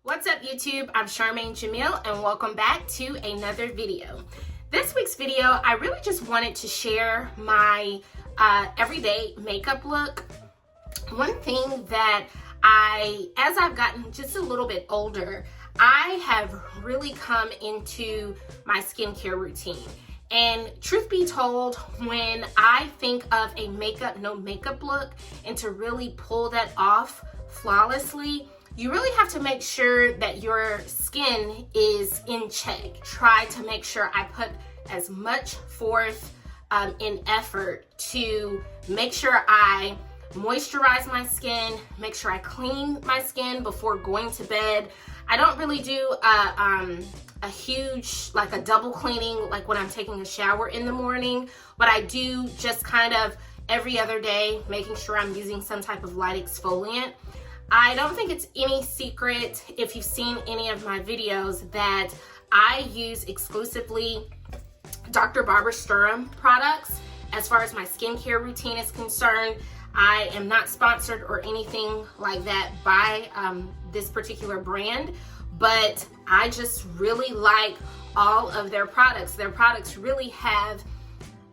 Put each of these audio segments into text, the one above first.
What's up YouTube? I'm Charmaine Jamil and welcome back to another video. This week's video, I really just wanted to share my everyday makeup look. One thing that as I've gotten just a little bit older, I have really come into my skincare routine. And truth be told, when I think of a makeup, no makeup look, and to really pull that off flawlessly, you really have to make sure that your skin is in check. Try to make sure I put as much forth in effort to make sure I moisturize my skin, make sure I clean my skin before going to bed. I don't really do a huge, like a double cleaning, like when I'm taking a shower in the morning, but I do just kind of every other day, making sure I'm using some type of light exfoliant. I don't think it's any secret, if you've seen any of my videos, that I use exclusively Dr. Barbara Sturm products as far as my skincare routine is concerned. I am not sponsored or anything like that by this particular brand, but I just really like all of their products. Their products really have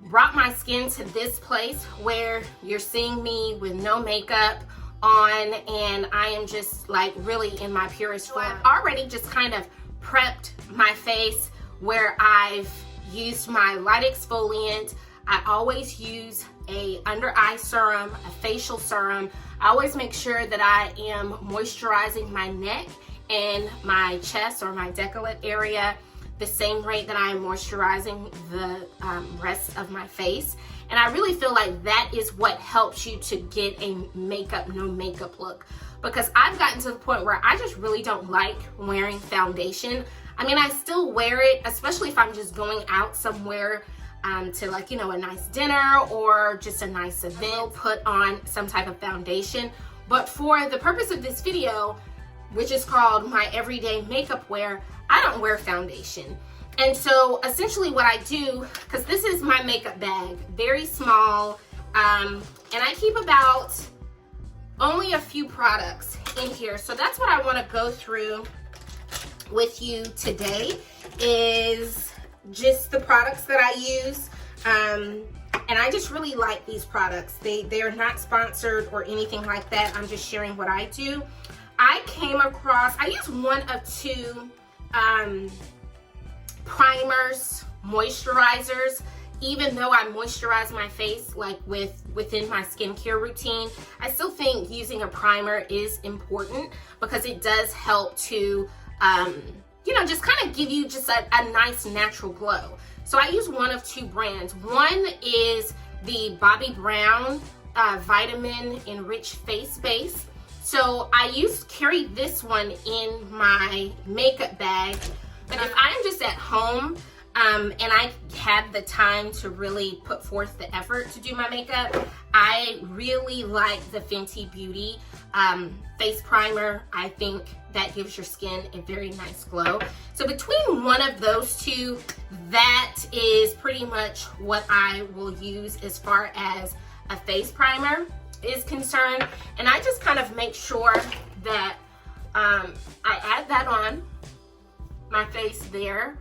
brought my skin to this place where you're seeing me with no makeup on and I am just like really in my purest form. I've already just kind of prepped my face where I've used my light exfoliant. I always use a under eye serum, a facial serum. I always make sure that I am moisturizing my neck and my chest or my décolleté area the same rate that I am moisturizing the rest of my face. And I really feel like that is what helps you to get a makeup, no makeup look. Because I've gotten to the point where I just really don't like wearing foundation. I mean, I still wear it, especially if I'm just going out somewhere to, like, you know, a nice dinner or just a nice event. I'll put on some type of foundation. But for the purpose of this video, which is called my everyday makeup wear, I don't wear foundation. And so essentially what I do, because this is my makeup bag, very small, and I keep about only a few products in here. So that's what I want to go through with you today, is just the products that I use. And I just really like these products. They are not sponsored or anything like that. I'm just sharing what I do. I came across, I use one of two primers, moisturizers. Even though I moisturize my face like within my skincare routine, I still think using a primer is important because it does help to you know, just kind of give you just a nice natural glow. So I use one of two brands. One is the Bobbi Brown Vitamin Enriched Face Base. So I carry this one in my makeup bag. But if I'm just at home and I have the time to really put forth the effort to do my makeup, I really like the Fenty Beauty face primer. I think that gives your skin a very nice glow. So between one of those two, that is pretty much what I will use as far as a face primer is concerned. And I just kind of make sure that I add that on my face there.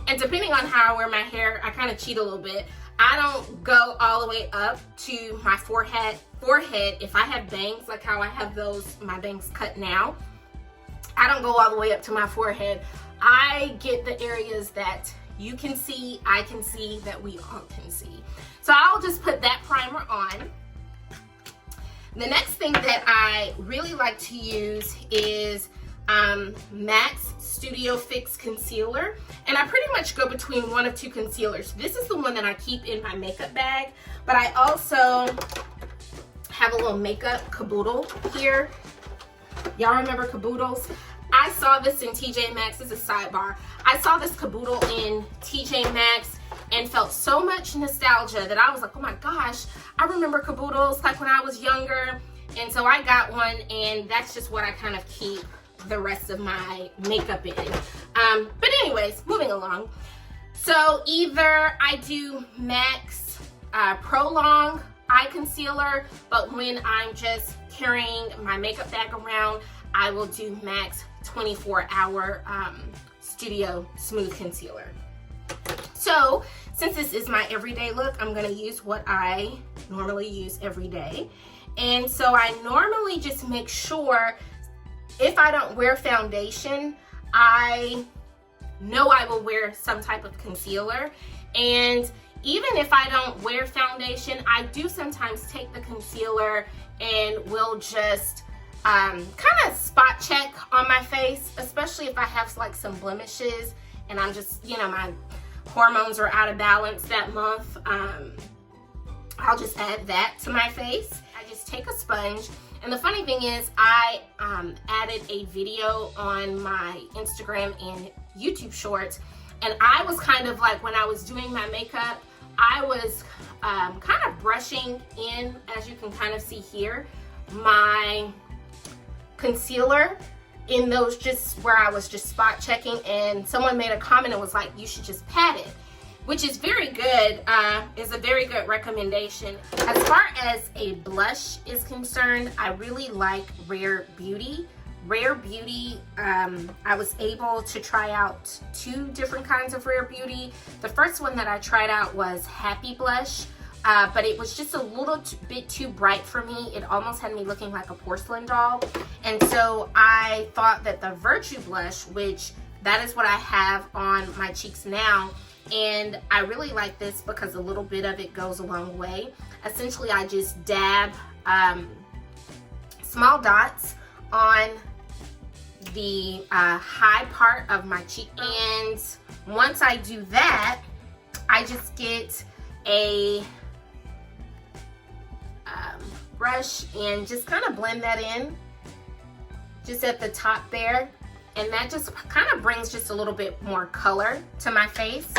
And depending on how I wear my hair, I kind of cheat a little bit. I don't go all the way up to my forehead. If I have bangs, like how I have my bangs cut now, I don't go all the way up to my forehead. I get the areas that you can see, I can see, that we all can see. So I'll just put that primer on. The next thing that I really like to use is MAC's Studio Fix Concealer. And I pretty much go between one of two concealers. This is the one that I keep in my makeup bag, but I also have a little makeup caboodle here. Y'all remember caboodles? I saw this in TJ Maxx. This is a sidebar. I saw this caboodle in TJ Maxx and felt so much nostalgia that I was like, oh my gosh, I remember caboodles like when I was younger. And so I got one, and that's just what I kind of keep the rest of my makeup in. But anyways, moving along. So either I do MAC's Prolong Eye Concealer, but when I'm just carrying my makeup bag around, I will do MAC's 24-hour Studio Smooth Concealer. So since this is my everyday look, I'm gonna use what I normally use every day. And so I normally just make sure, if I don't wear foundation, I know I will wear some type of concealer. And even if I don't wear foundation, I do sometimes take the concealer and will just kind of spot check on my face, especially if I have like some blemishes and I'm just, you know, my hormones are out of balance that month. I'll just add that to my face. I just take a sponge. And the funny thing is, I added a video on my Instagram and YouTube shorts, and I was kind of like, when I was doing my makeup, I was kind of brushing in, as you can kind of see here, my concealer in those, just where I was just spot checking, and someone made a comment and was like, you should just pat it, which is very good, is a very good recommendation. As far as a blush is concerned, I really like Rare Beauty. Rare Beauty, I was able to try out 2 different kinds of Rare Beauty. The first one that I tried out was Happy Blush, but it was just a little bit too bright for me. It almost had me looking like a porcelain doll. And so I thought that the Virtue Blush, which that is what I have on my cheeks now, and I really like this because a little bit of it goes a long way. Essentially, I just dab small dots on the high part of my cheek, and once I do that, I just get a brush and just kind of blend that in just at the top there, and that just kind of brings just a little bit more color to my face.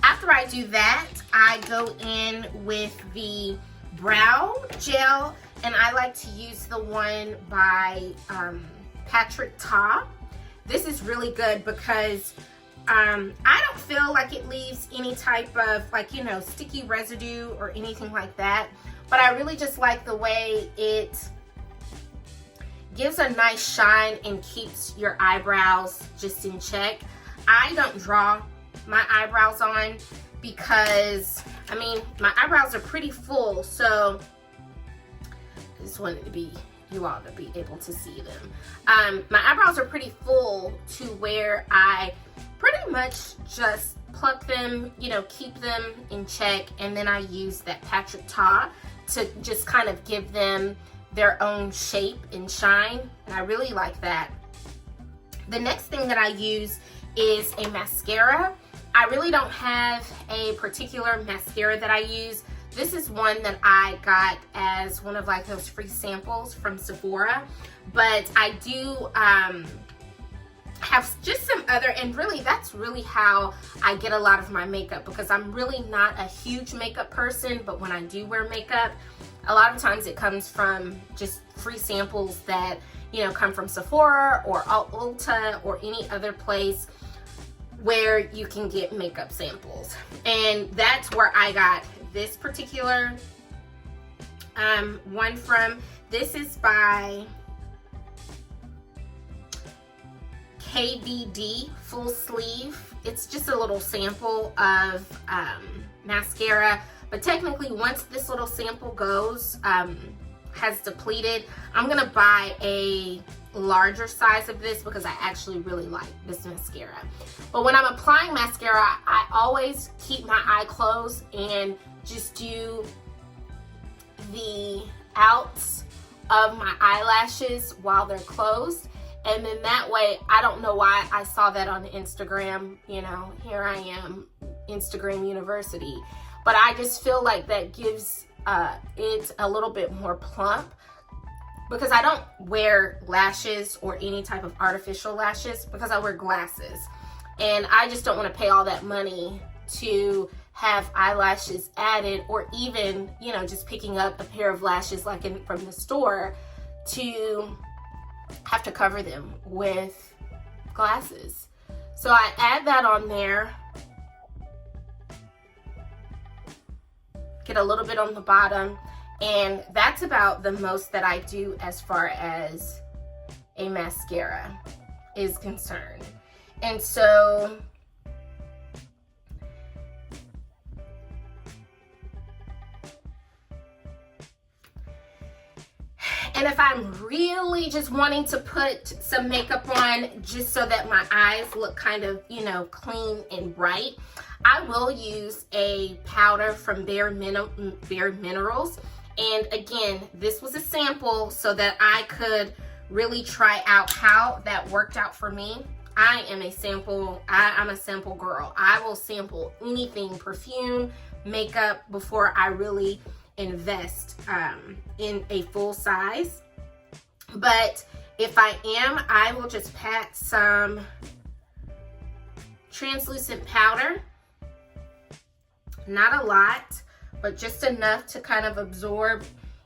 After I do that, I go in with the brow gel, and I like to use the one by Patrick Ta. This is really good because I don't feel like it leaves any type of, like, you know, sticky residue or anything like that, but I really just like the way it gives a nice shine and keeps your eyebrows just in check. I don't draw my eyebrows on because, I mean, my eyebrows are pretty full, so I just wanted you all to be able to see them. My eyebrows are pretty full to where I pretty much just pluck them, you know, keep them in check, and then I use that Patrick Ta to just kind of give them their own shape and shine, and I really like that. The next thing that I use is a mascara. I really don't have a particular mascara that I use. This is one that I got as one of like those free samples from Sephora, but I do have just some other, and really that's really how I get a lot of my makeup, because I'm really not a huge makeup person, but when I do wear makeup, a lot of times it comes from just free samples that, you know, come from Sephora or Ulta or any other place where you can get makeup samples. And that's where I got this particular one from. This is by KVD Full Sleeve. It's just a little sample of mascara, but technically once this little sample goes, has depleted, I'm gonna buy a larger size of this because I actually really like this mascara. But when I'm applying mascara, I always keep my eye closed and just do the outs of my eyelashes while they're closed, and then that way, I don't know why I saw that on Instagram, you know, here I am, Instagram University, but I just feel like that gives it a little bit more plump, because I don't wear lashes or any type of artificial lashes because I wear glasses, and I just don't want to pay all that money to have eyelashes added, or even, you know, just picking up a pair of lashes like from the store to have to cover them with glasses. So I add that on there, get a little bit on the bottom, and that's about the most that I do as far as a mascara is concerned. And so and if I'm really just wanting to put some makeup on just so that my eyes look kind of, you know, clean and bright, I will use a powder from Bare Minerals. And again, this was a sample so that I could really try out how that worked out for me. I'm a sample girl. I will sample anything, perfume, makeup, before I really invest in a full size. But if I am, I will just pat some translucent powder. Not a lot, but just enough to kind of absorb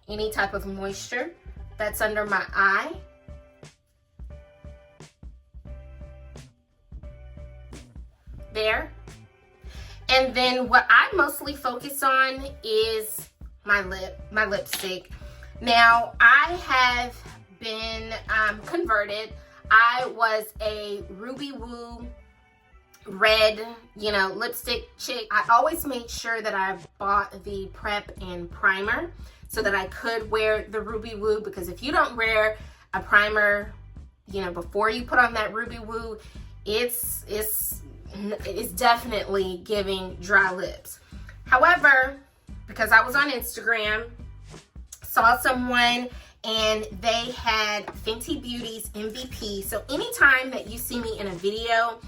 any type of moisture that's under my eye. There. And then what I mostly focus on is my lipstick. Now, I have been converted. I was a Ruby Woo red, you know, lipstick chick. I always made sure that I bought the prep and primer so that I could wear the Ruby Woo, because if you don't wear a primer, you know, before you put on that Ruby Woo, it's definitely giving dry lips. However, because I was on Instagram, saw someone and they had Fenty Beauty's MVP. So anytime that you see me in a video,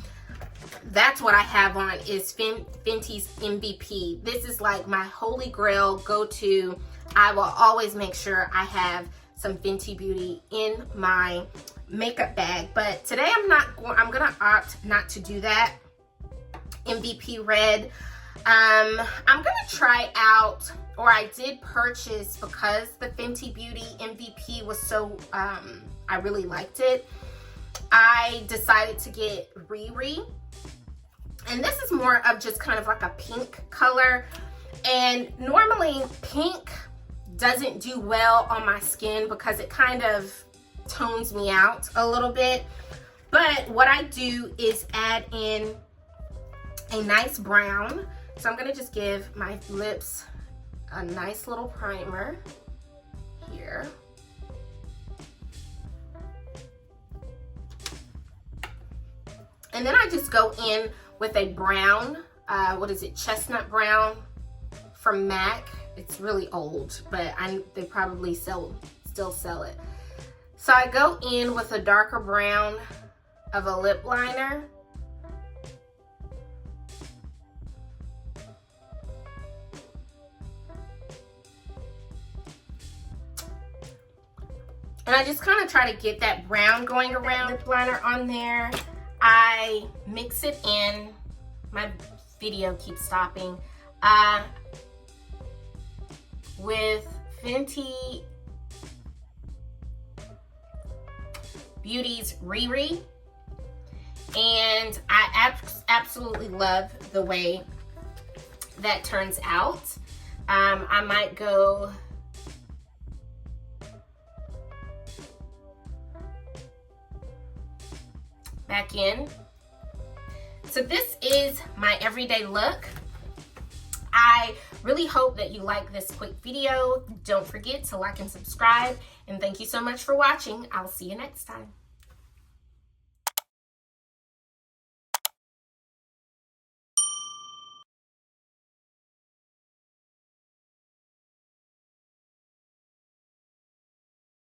that's what I have on, is Fenty's MVP. This is like my holy grail go-to. I will always make sure I have some Fenty Beauty in my makeup bag. But today I'm gonna opt not to do that. MVP red. I'm gonna try out, or I did purchase, because the Fenty Beauty MVP was so, I really liked it. I decided to get Riri. And this is more of just kind of like a pink color. And normally pink doesn't do well on my skin because it kind of tones me out a little bit. But what I do is add in a nice brown. So I'm gonna just give my lips a nice little primer here. And then I just go in with a brown, what is it, chestnut brown from MAC. It's really old, but they probably still sell it. So I go in with a darker brown of a lip liner. And I just kind of try to get that brown going around lip liner on there. I mix it in. My video keeps stopping. With Fenty Beauty's Riri. And I absolutely love the way that turns out. I might go back in. So this is my everyday look. I really hope that you like this quick video. Don't forget to like and subscribe. And thank you so much for watching. I'll see you next time.